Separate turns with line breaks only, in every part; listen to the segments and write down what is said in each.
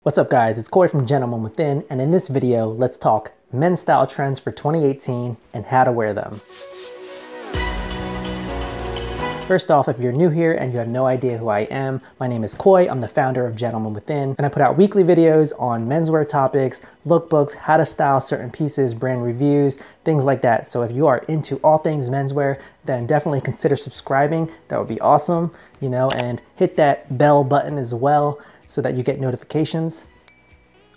What's up guys, it's Corey from Gentleman Within, and in this video, let's talk men's style trends for 2018 and how to wear them. First off, if you're new here and you have no idea who I am, my name is Koi, I'm the founder of Gentleman Within, and I put out weekly videos on menswear topics, lookbooks, how to style certain pieces, brand reviews, things like that. So if you are into all things menswear, then definitely consider subscribing. That would be awesome, you know, and hit that bell button as well so that you get notifications.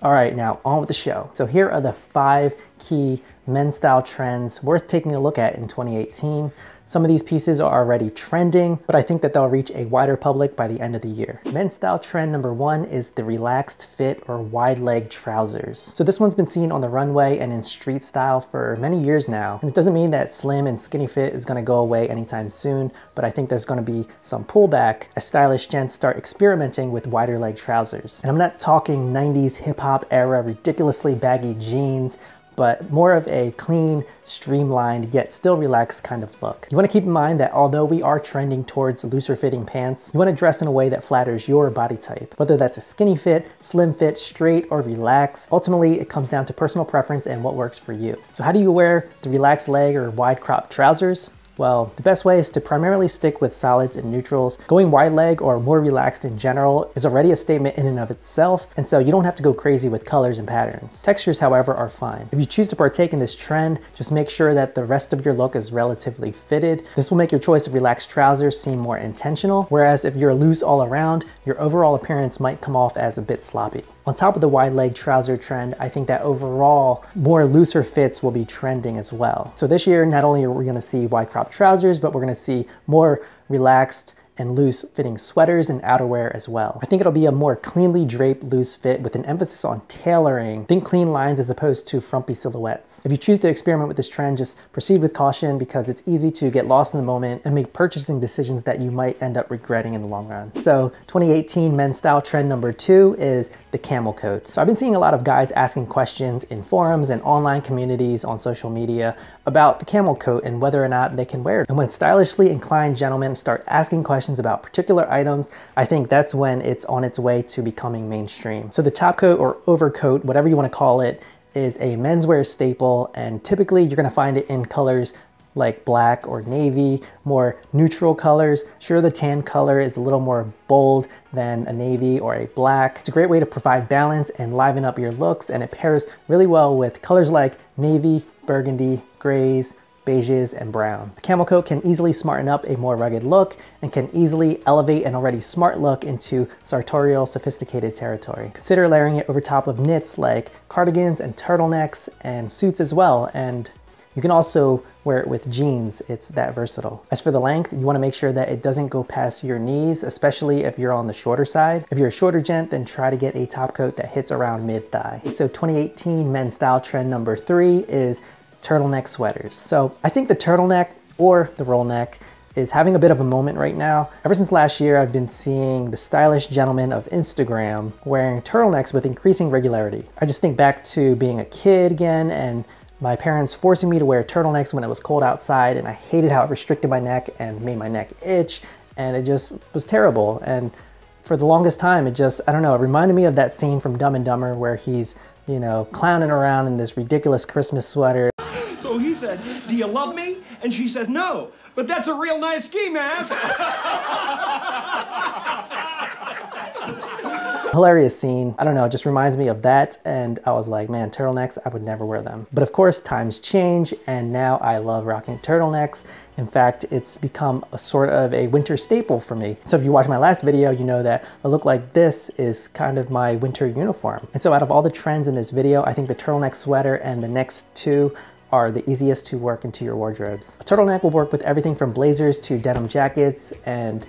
All right, now on with the show. So here are the 5 key men's style trends worth taking a look at in 2018. Some of these pieces are already trending, but I think that they'll reach a wider public by the end of the year. Men's style trend number 1 is the relaxed fit or wide leg trousers. So this one's been seen on the runway and in street style for many years now. And it doesn't mean that slim and skinny fit is gonna go away anytime soon, but I think there's gonna be some pullback as stylish gents start experimenting with wider leg trousers. And I'm not talking 90s hip hop era ridiculously baggy jeans, but more of a clean, streamlined, yet still relaxed kind of look. You wanna keep in mind that although we are trending towards looser fitting pants, you wanna dress in a way that flatters your body type. Whether that's a skinny fit, slim fit, straight, or relaxed, ultimately it comes down to personal preference and what works for you. So how do you wear the relaxed leg or wide crop trousers? Well, the best way is to primarily stick with solids and neutrals. Going wide leg or more relaxed in general is already a statement in and of itself, and so you don't have to go crazy with colors and patterns. Textures, however, are fine. If you choose to partake in this trend, just make sure that the rest of your look is relatively fitted. This will make your choice of relaxed trousers seem more intentional, whereas if you're loose all around, your overall appearance might come off as a bit sloppy. On top of the wide leg trouser trend, I think that overall more looser fits will be trending as well. So this year, not only are we gonna see wide crop trousers, but we're gonna see more relaxed and loose fitting sweaters and outerwear as well. I think it'll be a more cleanly draped loose fit with an emphasis on tailoring. Think clean lines as opposed to frumpy silhouettes. If you choose to experiment with this trend, just proceed with caution because it's easy to get lost in the moment and make purchasing decisions that you might end up regretting in the long run. So 2018 men's style trend number 2 is the camel coat. So I've been seeing a lot of guys asking questions in forums and online communities on social media about the camel coat and whether or not they can wear it. And when stylishly inclined gentlemen start asking questions about particular items, I think that's when it's on its way to becoming mainstream. So the top coat or overcoat, whatever you want to call it, is a menswear staple, and typically you're going to find it in colors like black or navy, more neutral colors. Sure, the tan color is a little more bold than a navy or a black. It's a great way to provide balance and liven up your looks, and it pairs really well with colors like navy, burgundy, grays, beiges, and brown. The camel coat can easily smarten up a more rugged look and can easily elevate an already smart look into sartorial, sophisticated territory. Consider layering it over top of knits like cardigans and turtlenecks and suits as well, and you can also wear it with jeans. It's that versatile. As for the length, you want to make sure that it doesn't go past your knees, especially if you're on the shorter side. If you're a shorter gent, then try to get a top coat that hits around mid-thigh. So 2018 men's style trend number 3 is turtleneck sweaters. So I think the turtleneck or the roll neck is having a bit of a moment right now. Ever since last year, I've been seeing the stylish gentlemen of Instagram wearing turtlenecks with increasing regularity. I just think back to being a kid again and my parents forcing me to wear turtlenecks when it was cold outside, and I hated how it restricted my neck and made my neck itch, and it just was terrible. And for the longest time, it just, I don't know, it reminded me of that scene from Dumb and Dumber where he's, you know, clowning around in this ridiculous Christmas sweater.
So he says, "Do you love me?" And she says, "No, but that's a real nice ski mask."
Hilarious scene. I don't know, it just reminds me of that, and I was like, man, turtlenecks, I would never wear them. But of course, times change, and now I love rocking turtlenecks. In fact, it's become a sort of a winter staple for me. So if you watched my last video, you know that a look like this is kind of my winter uniform. And so out of all the trends in this video, I think the turtleneck sweater and the next 2 are the easiest to work into your wardrobes. A turtleneck will work with everything from blazers to denim jackets and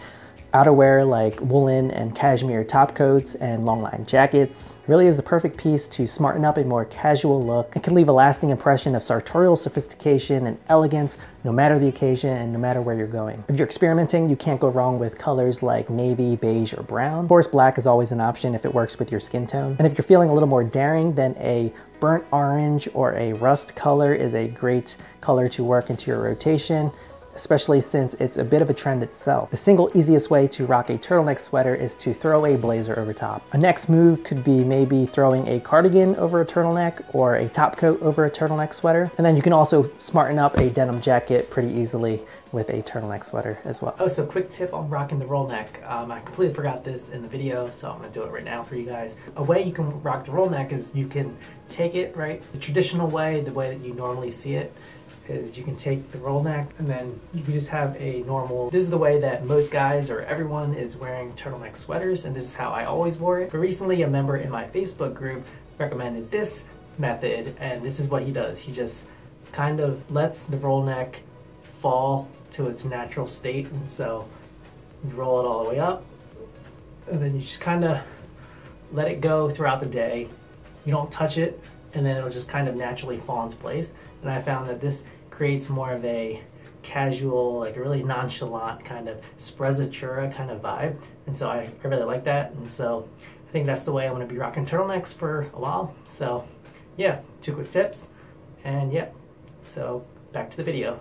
outerwear like woolen and cashmere top coats and long line jackets. It really is the perfect piece to smarten up a more casual look and can leave a lasting impression of sartorial sophistication and elegance no matter the occasion and no matter where you're going. If you're experimenting, you can't go wrong with colors like navy, beige, or brown. Of course, black is always an option if it works with your skin tone. And if you're feeling a little more daring, then a burnt orange or a rust color is a great color to work into your rotation. especially since it's a bit of a trend itself. The single easiest way to rock a turtleneck sweater is to throw a blazer over top. A next move could be maybe throwing a cardigan over a turtleneck or a top coat over a turtleneck sweater. And then you can also smarten up a denim jacket pretty easily with a turtleneck sweater as well. Oh, so quick tip on rocking the roll neck. I completely forgot this in the video, so I'm gonna do it right now for you guys. A way you can rock the roll neck is you can take it, right, the traditional way, the way that you normally see it, is you can take the roll neck and then you can just have a normal, this is the way that most guys or everyone is wearing turtleneck sweaters, and this is how I always wore it. But recently a member in my Facebook group recommended this method, and this is what he does. He just kind of lets the roll neck fall to its natural state, and so you roll it all the way up and then you just kind of let it go throughout the day. You don't touch it, and then it'll just kind of naturally fall into place. And I found that this creates more of a casual, like a really nonchalant kind of sprezzatura kind of vibe. And so I really like that. And so I think that's the way I'm going to be rocking turtlenecks for a while. So yeah, 2 quick tips. And yeah, so back to the video.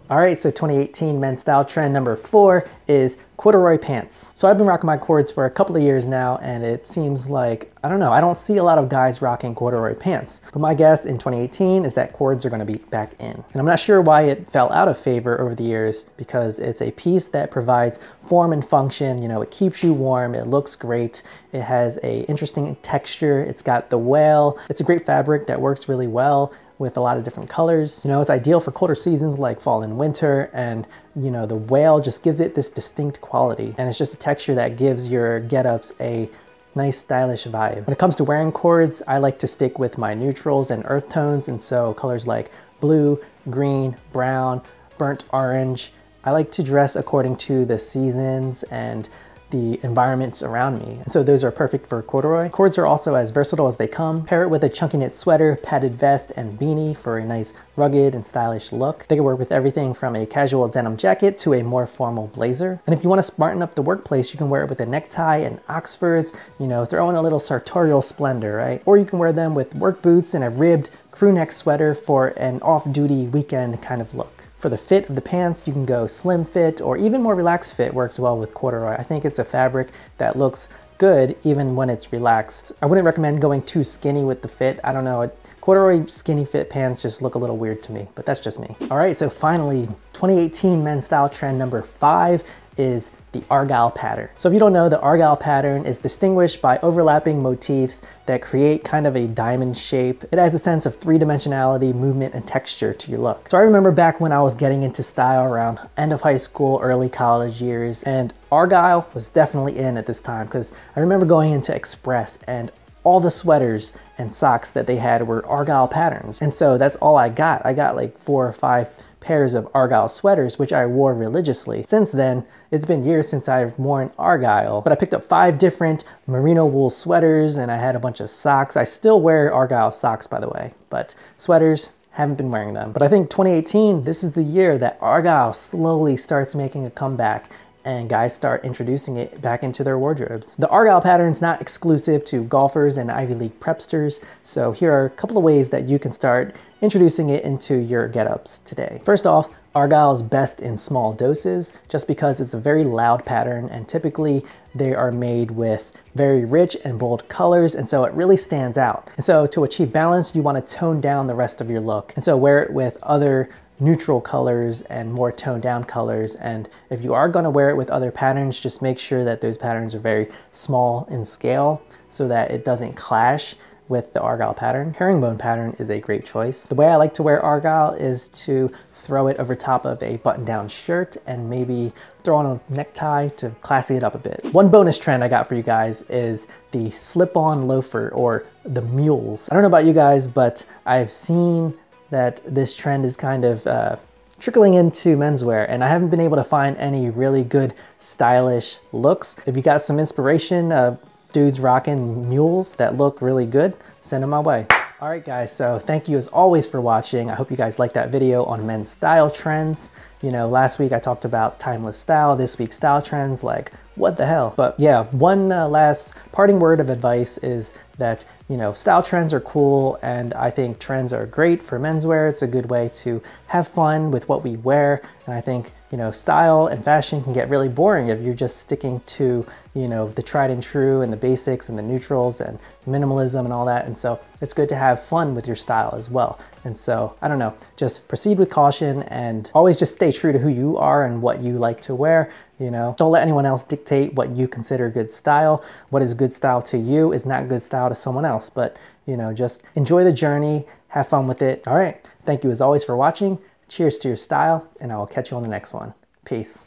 All right, so 2018 men's style trend number 4 is corduroy pants. So I've been rocking my cords for a couple of years now, and it seems like, I don't know, I don't see a lot of guys rocking corduroy pants. But my guess in 2018 is that cords are gonna be back in. And I'm not sure why it fell out of favor over the years, because it's a piece that provides form and function. You know, it keeps you warm, it looks great, it has a interesting texture, it's got the wale, it's a great fabric that works really well with a lot of different colors. You know, it's ideal for colder seasons like fall and winter, and you know, the wale just gives it this distinct quality, and it's just a texture that gives your get-ups a nice stylish vibe. When it comes to wearing cords, I like to stick with my neutrals and earth tones, and so colors like blue, green, brown, burnt orange. I like to dress according to the seasons and the environments around me. And so those are perfect for corduroy. Cords are also as versatile as they come. Pair it with a chunky knit sweater, padded vest, and beanie for a nice rugged and stylish look. They can work with everything from a casual denim jacket to a more formal blazer. And if you want to smarten up the workplace, you can wear it with a necktie and Oxfords, you know, throw in a little sartorial splendor, right? Or you can wear them with work boots and a ribbed crew neck sweater for an off-duty weekend kind of look. For the fit of the pants, you can go slim fit, or even more relaxed fit works well with corduroy. I think it's a fabric that looks good even when it's relaxed. I wouldn't recommend going too skinny with the fit. I don't know, corduroy skinny fit pants just look a little weird to me, but that's just me. All right, so finally, 2018 men's style trend number 5 is the ARGYLE pattern. So if you don't know, the ARGYLE pattern is distinguished by overlapping motifs that create kind of a diamond shape. It adds a sense of three-dimensionality, movement, and texture to your look. So I remember back when I was getting into style around end of high school, early college years, and ARGYLE was definitely in at this time, because I remember going into Express and all the sweaters and socks that they had were ARGYLE patterns. And so that's all I got. I got like 4 or 5 pairs of ARGYLE sweaters, which I wore religiously. Since then, it's been years since I've worn ARGYLE, but I picked up 5 different merino wool sweaters, and I had a bunch of socks. I still wear ARGYLE socks, by the way, but sweaters, haven't been wearing them. But I think 2018, this is the year that ARGYLE slowly starts making a comeback, and guys start introducing it back into their wardrobes. The ARGYLE pattern's not exclusive to golfers and Ivy League prepsters, so here are a couple of ways that you can start introducing it into your get-ups today. First off, ARGYLE is best in small doses just because it's a very loud pattern, and typically they are made with very rich and bold colors, and so it really stands out. And so to achieve balance, you want to tone down the rest of your look, and so wear it with other neutral colors and more toned down colors. And if you are going to wear it with other patterns, just make sure that those patterns are very small in scale so that it doesn't clash with the ARGYLE pattern. Herringbone pattern is a great choice. The way I like to wear ARGYLE is to throw it over top of a button-down shirt and maybe throw on a necktie to classy it up a bit. One bonus trend I got for you guys is the slip-on loafer, or the mules. I don't know about you guys, but I've seen that this trend is kind of trickling into menswear, and I haven't been able to find any really good stylish looks. If you got some inspiration of dudes rocking mules that look really good, send them my way. All right guys, so thank you as always for watching. I hope you guys liked that video on men's style trends, You know, last week I talked about timeless style, this week style trends, like what the hell? But yeah, one last parting word of advice is that, you know, style trends are cool, and I think trends are great for menswear. It's a good way to have fun with what we wear, and I think, you know, style and fashion can get really boring if you're just sticking to, you know, the tried and true and the basics and the neutrals and minimalism and all that. And so it's good to have fun with your style as well. And so, I don't know, just proceed with caution and always just stay true to who you are and what you like to wear. You know, don't let anyone else dictate what you consider good style. What is good style to you is not good style to someone else, but, you know, just enjoy the journey, have fun with it. All right, thank you as always for watching. Cheers to your style, and I will catch you on the next one. Peace.